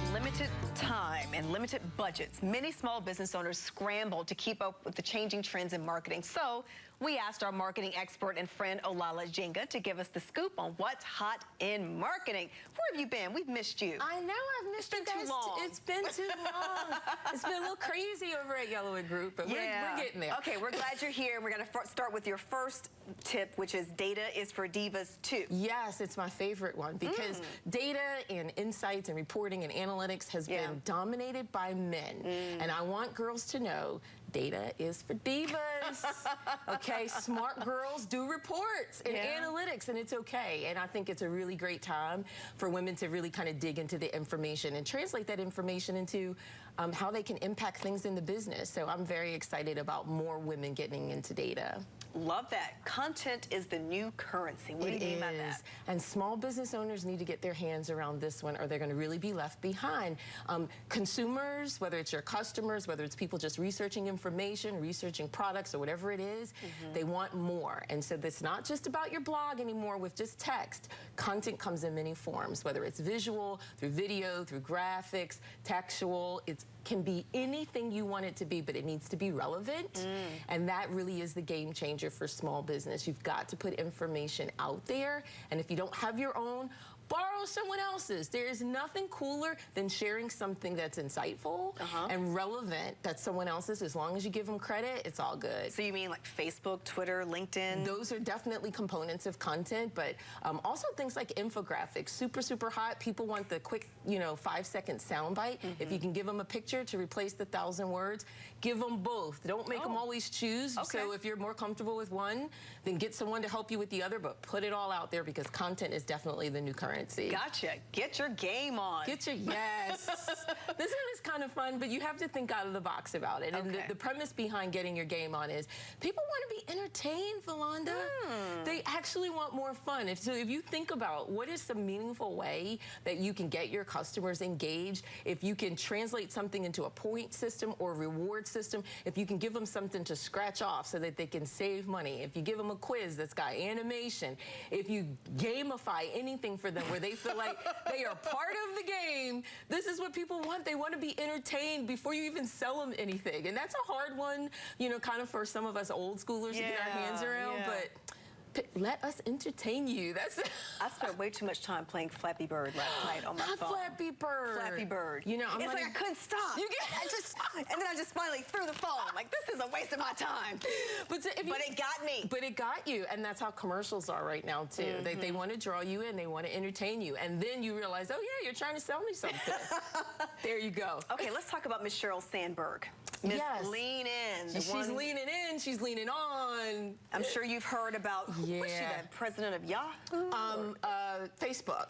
with limited time and limited budgets, many small business owners scramble to keep up with the changing trends in marketing. So we asked our marketing expert and friend Olalah Njenga to give us the scoop on what's hot in marketing. Where have you been? We've missed you. I know, I've missed you guys. Too long. It's been too long. It's been a little crazy over at Yellowwood Group, but we're getting there. Okay, we're glad you're here. We're going to start with your first tip, which is data is for divas too. Yes, it's my favorite one because data and insights and reporting and analytics has been dominated by men. And I want girls to know data is for divas. Okay, smart girls do reports and analytics, and it's okay. And I think it's a really great time for women to really kind of dig into the information and translate that information into how they can impact things in the business. So I'm very excited about more women getting into data. Love that. Content is the new currency. What do you mean by that? And small business owners need to get their hands around this one or they're going to really be left behind. Consumers, whether it's your customers, whether it's people just researching information, researching products or whatever it is, they want more. And so it's not just about your blog anymore with just text. Content comes in many forms, whether it's visual, through video, through graphics, textual. It can be anything you want it to be, but it needs to be relevant. And that really is the game changer for small business. You've got to put information out there, and if you don't have your own, borrow someone else's. There is nothing cooler than sharing something that's insightful and relevant that's someone else's. As long as you give them credit, it's all good. So you mean like Facebook, Twitter, LinkedIn? Those are definitely components of content, but also things like infographics, super hot. People want the quick, 5-second soundbite. If you can give them a picture to replace the 1,000 words, give them both. Don't make them always choose. So if you're more comfortable with one, then get someone to help you with the other, but put it all out there because content is definitely the new currency. Gotcha. Get your game on. This one is kind of fun, but you have to think out of the box about it. And the premise behind getting your game on is people want to be entertained, Valanda. They actually want more fun. So if you think about what is some meaningful way that you can get your customers engaged, if you can translate something into a point system or reward system, if you can give them something to scratch off so that they can save money, if you give them a quiz that's got animation, if you gamify anything for them where they feel like they are part of the game, this is what people want. They want to be entertained before you even sell them anything. And that's a hard one, kind of for some of us old schoolers to get our hands around, but let us entertain you. I spent way too much time playing Flappy Bird last night on my phone. Flappy Bird. Flappy Bird. I'm it's like I couldn't stop. And then I just finally threw the phone. Like, this is a waste of my time. But it got me. But it got you, and that's how commercials are right now, too. They want to draw you in. They want to entertain you. And then you realize, oh, yeah, you're trying to sell me something. There you go. Okay, let's talk about Miss Sheryl Sandberg. Miss Lean In. She's leaning in. She's leaning on. I'm sure you've heard about, what's she, the president of Yahoo? Facebook.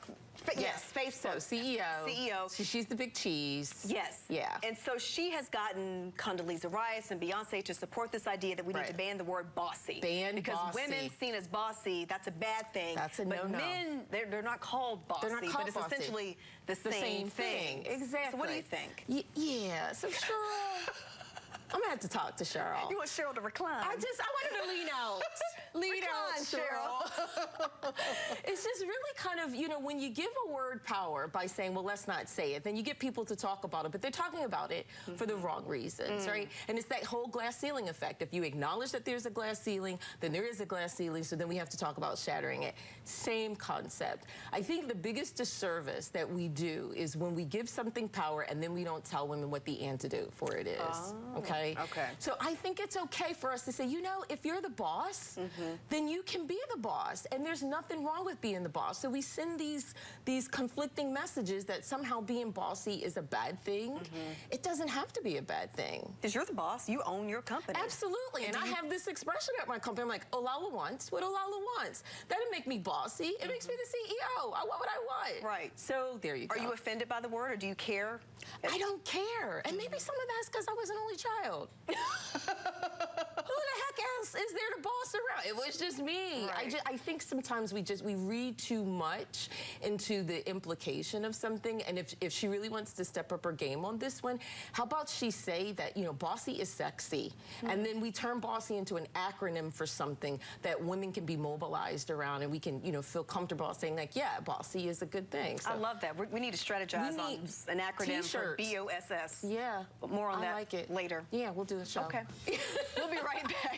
Yes, Facebook. So CEO. So she's the big cheese. Yes. Yeah. And so she has gotten Condoleezza Rice and Beyonce to support this idea that we need to ban the word bossy. Because women seen as bossy, that's a bad thing. That's a no-no. But men, they're not called bossy, but it's essentially the same thing. Exactly. So what do you think? Yeah. So Sheryl, I'm gonna have to talk to Sheryl. You want Sheryl to recline? I want her to lean out. Lean out, Sheryl. It's just really kind of, when you give a word power by saying, well, let's not say it, then you get people to talk about it, but they're talking about it for the wrong reasons, right? And it's that whole glass ceiling effect. If you acknowledge that there's a glass ceiling, then there is a glass ceiling, so then we have to talk about shattering it. Same concept. I think the biggest disservice that we do is when we give something power and then we don't tell women what the antidote for it is, okay? So I think it's okay for us to say, if you're the boss, then you can be the boss, and there's nothing wrong with being the boss. So we send these conflicting messages that somehow being bossy is a bad thing. It doesn't have to be a bad thing. Because you're the boss, you own your company. Absolutely, and I have this expression at my company. I'm like, Olalah wants what Olalah wants. That doesn't make me bossy. It makes me the CEO. I want what I want. Right. So there you go. Are you offended by the word, or do you care? I don't care. And maybe some of that's because I was an only child. Who the heck else is there to boss around? It was just me. Right. I think sometimes we read too much into the implication of something, and if she really wants to step up her game on this one, how about she say that, bossy is sexy, and then we turn bossy into an acronym for something that women can be mobilized around, and we can, feel comfortable saying, like, yeah, bossy is a good thing. So I love that. We need to strategize on an acronym for BOSS. Yeah. But more on that like it later. Yeah, we'll do a show. Okay. We'll be right back.